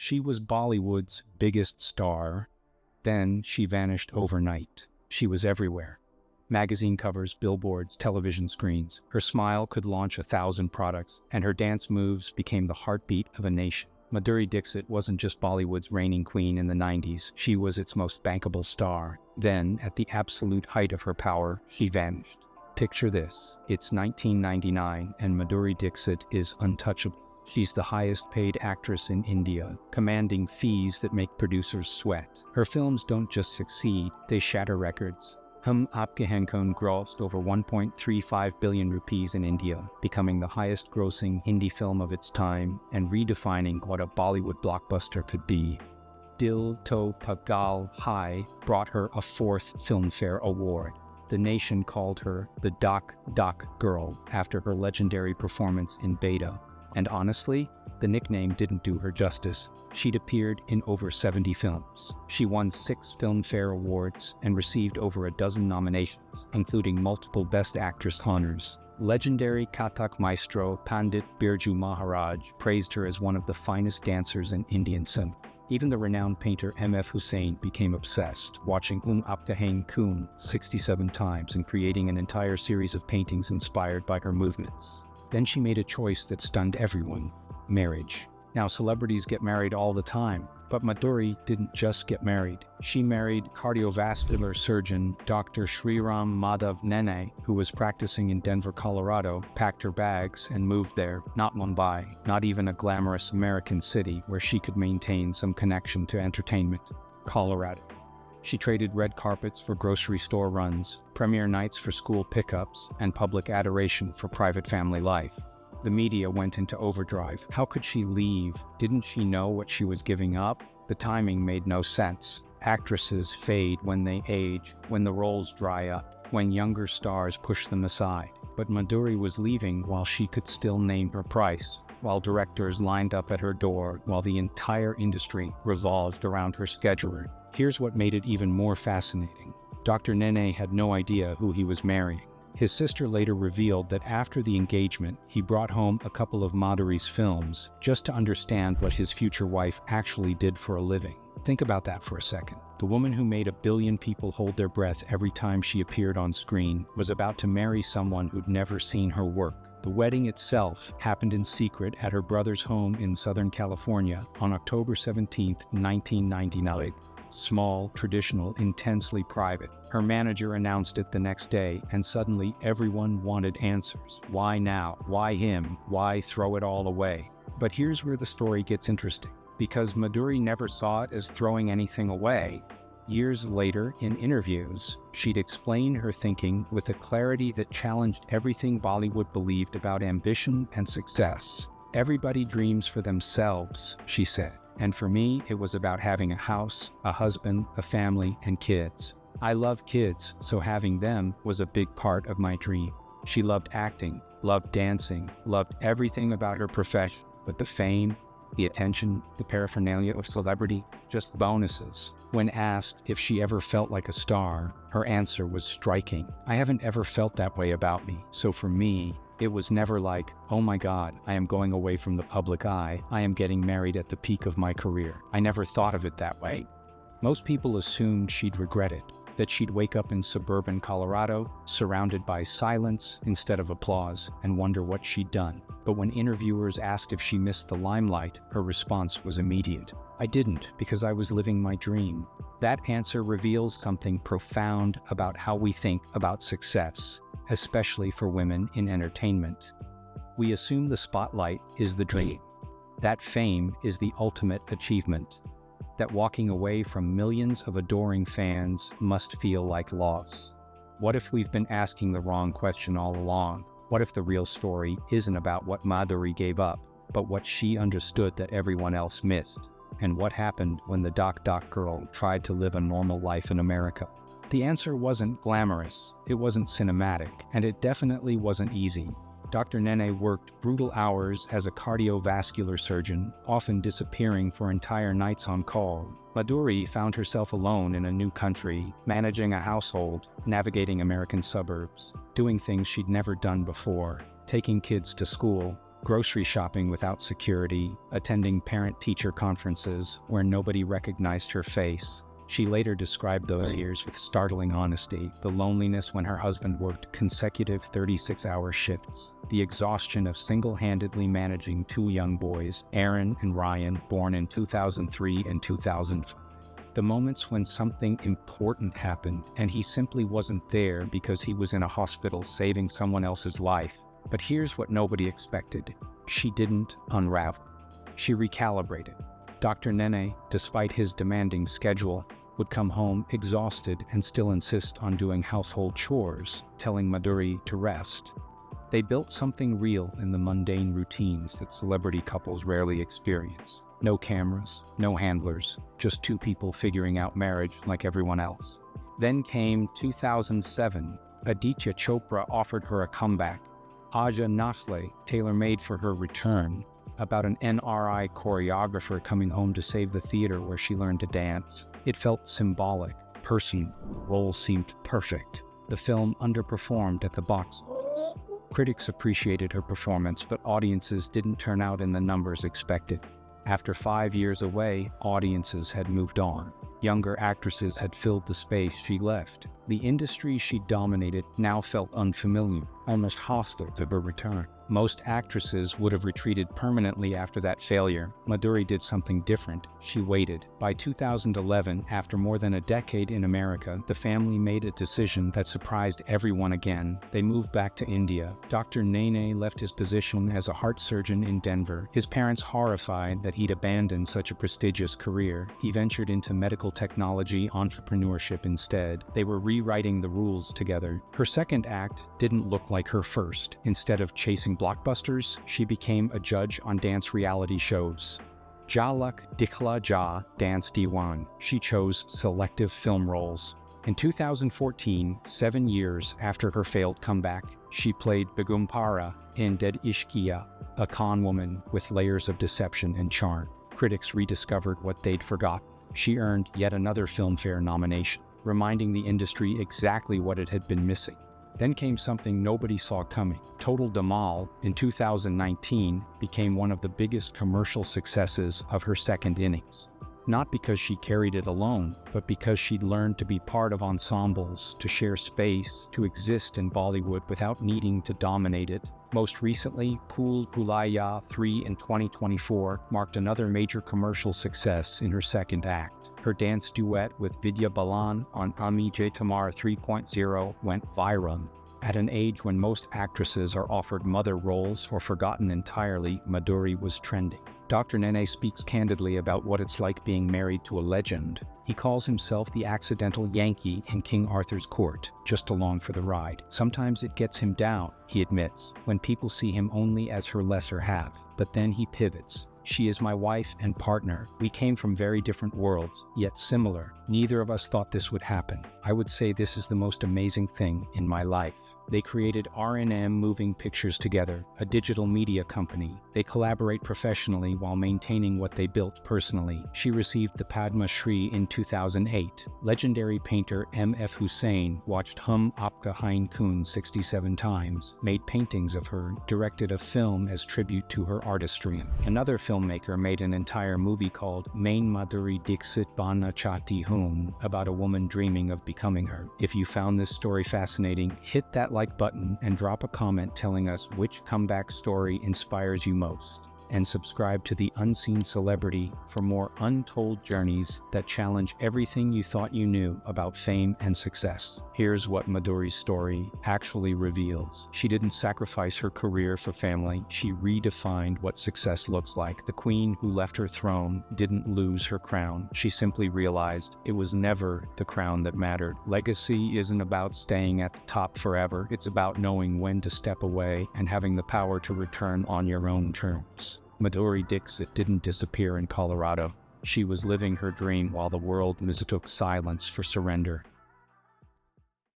She was Bollywood's biggest star. Then she vanished overnight. She was everywhere. Magazine covers, billboards, television screens. Her smile could launch 1,000 products, and her dance moves became the heartbeat of a nation. Madhuri Dixit wasn't just Bollywood's reigning queen in the 90s, she was its most bankable star. Then, at the absolute height of her power, she vanished. Picture this. It's 1999, and Madhuri Dixit is untouchable. She's the highest paid actress in India, commanding fees that make producers sweat. Her films don't just succeed, they shatter records. Hum Aapke Hain Koun grossed over 1.35 billion rupees in India, becoming the highest-grossing Hindi film of its time and redefining what a Bollywood blockbuster could be. Dil To Pagal Hai brought her a 4th Filmfare Award. The nation called her the Dhak Dhak Girl after her legendary performance in Beta. And honestly, the nickname didn't do her justice. She'd appeared in over 70 films. She won 6 Filmfare Awards and received over a dozen nominations, including multiple Best Actress honors. Legendary Kathak maestro Pandit Birju Maharaj praised her as one of the finest dancers in Indian cinema. Even the renowned painter M.F. Hussain became obsessed, watching Hum Aapke Hain Koun 67 times and creating an entire series of paintings inspired by her movements. Then she made a choice that stunned everyone: marriage. Now, celebrities get married all the time, but Madhuri didn't just get married. She married cardiovascular surgeon Dr. Shriram Nene, who was practicing in Denver, Colorado, packed her bags and moved there. Not Mumbai, not even a glamorous American city where she could maintain some connection to entertainment. Colorado. She traded red carpets for grocery store runs, premiere nights for school pickups, and public adoration for private family life. The media went into overdrive. How could she leave? Didn't she know what she was giving up? The timing made no sense. Actresses fade when they age, when the roles dry up, when younger stars push them aside. But Madhuri was leaving while she could still name her price, while directors lined up at her door, while the entire industry revolved around her schedule. Here's what made it even more fascinating. Dr. Nene had no idea who he was marrying. His sister later revealed that after the engagement, he brought home a couple of Madhuri's films just to understand what his future wife actually did for a living. Think about that for a second. The woman who made 1 billion people hold their breath every time she appeared on screen was about to marry someone who'd never seen her work. The wedding itself happened in secret at her brother's home in Southern California on October 17, 1999. Small, traditional, intensely private. Her manager announced it the next day, and suddenly everyone wanted answers. Why now? Why him? Why throw it all away? But here's where the story gets interesting. Because Madhuri never saw it as throwing anything away. Years later, in interviews, she'd explain her thinking with a clarity that challenged everything Bollywood believed about ambition and success. Everybody dreams for themselves, she said. And for me, it was about having a house, a husband, a family, and kids. I love kids, so having them was a big part of my dream. She loved acting, loved dancing, loved everything about her profession, but the fame, the attention, the paraphernalia of celebrity, just bonuses. When asked if she ever felt like a star, her answer was striking. I haven't ever felt that way about me, so for me, it was never like, oh my God, I am going away from the public eye. I am getting married at the peak of my career. I never thought of it that way. Most people assumed she'd regret it, that she'd wake up in suburban Colorado, surrounded by silence instead of applause, and wonder what she'd done. But when interviewers asked if she missed the limelight, her response was immediate. I didn't, because I was living my dream. That answer reveals something profound about how we think about success, especially for women in entertainment. We assume the spotlight is the dream, that fame is the ultimate achievement, that walking away from millions of adoring fans must feel like loss. What if we've been asking the wrong question all along? What if the real story isn't about what Madhuri gave up, but what she understood that everyone else missed? And what happened when the Dhak Dhak Girl tried to live a normal life in America? The answer wasn't glamorous, it wasn't cinematic, and it definitely wasn't easy. Dr. Nene worked brutal hours as a cardiovascular surgeon, often disappearing for entire nights on call. Madhuri found herself alone in a new country, managing a household, navigating American suburbs, doing things she'd never done before, taking kids to school, grocery shopping without security, attending parent-teacher conferences where nobody recognized her face. She later described those years with startling honesty: the loneliness when her husband worked consecutive 36-hour shifts, the exhaustion of single-handedly managing two young boys, Aaron and Ryan, born in 2003 and 2005. The moments when something important happened and he simply wasn't there because he was in a hospital saving someone else's life. But here's what nobody expected. She didn't unravel. She recalibrated. Dr. Nene, despite his demanding schedule, would come home exhausted and still insist on doing household chores, telling Madhuri to rest. They built something real in the mundane routines that celebrity couples rarely experience. No cameras, no handlers, just two people figuring out marriage like everyone else. Then came 2007. Aditya Chopra offered her a comeback. Aja Nasle, tailor-made for her return, about an NRI choreographer coming home to save the theater where she learned to dance. It felt symbolic, personal. The role seemed perfect. The film underperformed at the box office. Critics appreciated her performance, but audiences didn't turn out in the numbers expected. After 5 years away, audiences had moved on. Younger actresses had filled the space she left. The industry she dominated now felt unfamiliar, almost hostile to her return. Most actresses would have retreated permanently after that failure. Madhuri did something different. She waited. By 2011, after more than a decade in America, the family made a decision that surprised everyone again. They moved back to India. Dr. Nene left his position as a heart surgeon in Denver. His parents horrified that he'd abandoned such a prestigious career. He ventured into medical technology entrepreneurship instead. They were rewriting the rules together. Her second act didn't look like her first. Instead of chasing blockbusters, she became a judge on dance reality shows. Jalak Dikhla Ja Dance Diwan. She chose selective film roles. In 2014, 7 years after her failed comeback, she played Begumpara in Dead Ishqiya, a con woman with layers of deception and charm. Critics rediscovered what they'd forgotten. She earned yet another Filmfare nomination, reminding the industry exactly what it had been missing. Then came something nobody saw coming. Total Dhamaal, in 2019, became one of the biggest commercial successes of her second innings. Not because she carried it alone, but because she'd learned to be part of ensembles, to share space, to exist in Bollywood without needing to dominate it. Most recently, Bhulaiyaa 3 in 2024 marked another major commercial success in her second act. Her dance duet with Vidya Balan on Ami J Tamar 3.0 went viral. At an age when most actresses are offered mother roles or forgotten entirely, Madhuri was trending. Dr. Nene speaks candidly about what it's like being married to a legend. He calls himself the accidental Yankee in King Arthur's court, just along for the ride. Sometimes it gets him down, he admits, when people see him only as her lesser half. But then he pivots. She is my wife and partner. We came from very different worlds, yet similar. Neither of us thought this would happen. I would say this is the most amazing thing in my life. They created R&M Moving Pictures together, a digital media company. They collaborate professionally while maintaining what they built personally. She received the Padma Shri in 2008. Legendary painter M.F. Hussain watched Hum Aapke Hain Koun 67 times, made paintings of her, directed a film as tribute to her artistry. Another filmmaker made an entire movie called Main Madhuri Dixit Bana Chati Hoon, about a woman dreaming of becoming her. If you found this story fascinating, hit that like button and drop a comment telling us which comeback story inspires you most. And subscribe to The Unseen Celebrity for more untold journeys that challenge everything you thought you knew about fame and success. Here's what Madhuri's story actually reveals. She didn't sacrifice her career for family. She redefined what success looks like. The queen who left her throne didn't lose her crown. She simply realized it was never the crown that mattered. Legacy isn't about staying at the top forever. It's about knowing when to step away and having the power to return on your own terms. Madhuri Dixit didn't disappear in Colorado. She was living her dream while the world mistook silence for surrender.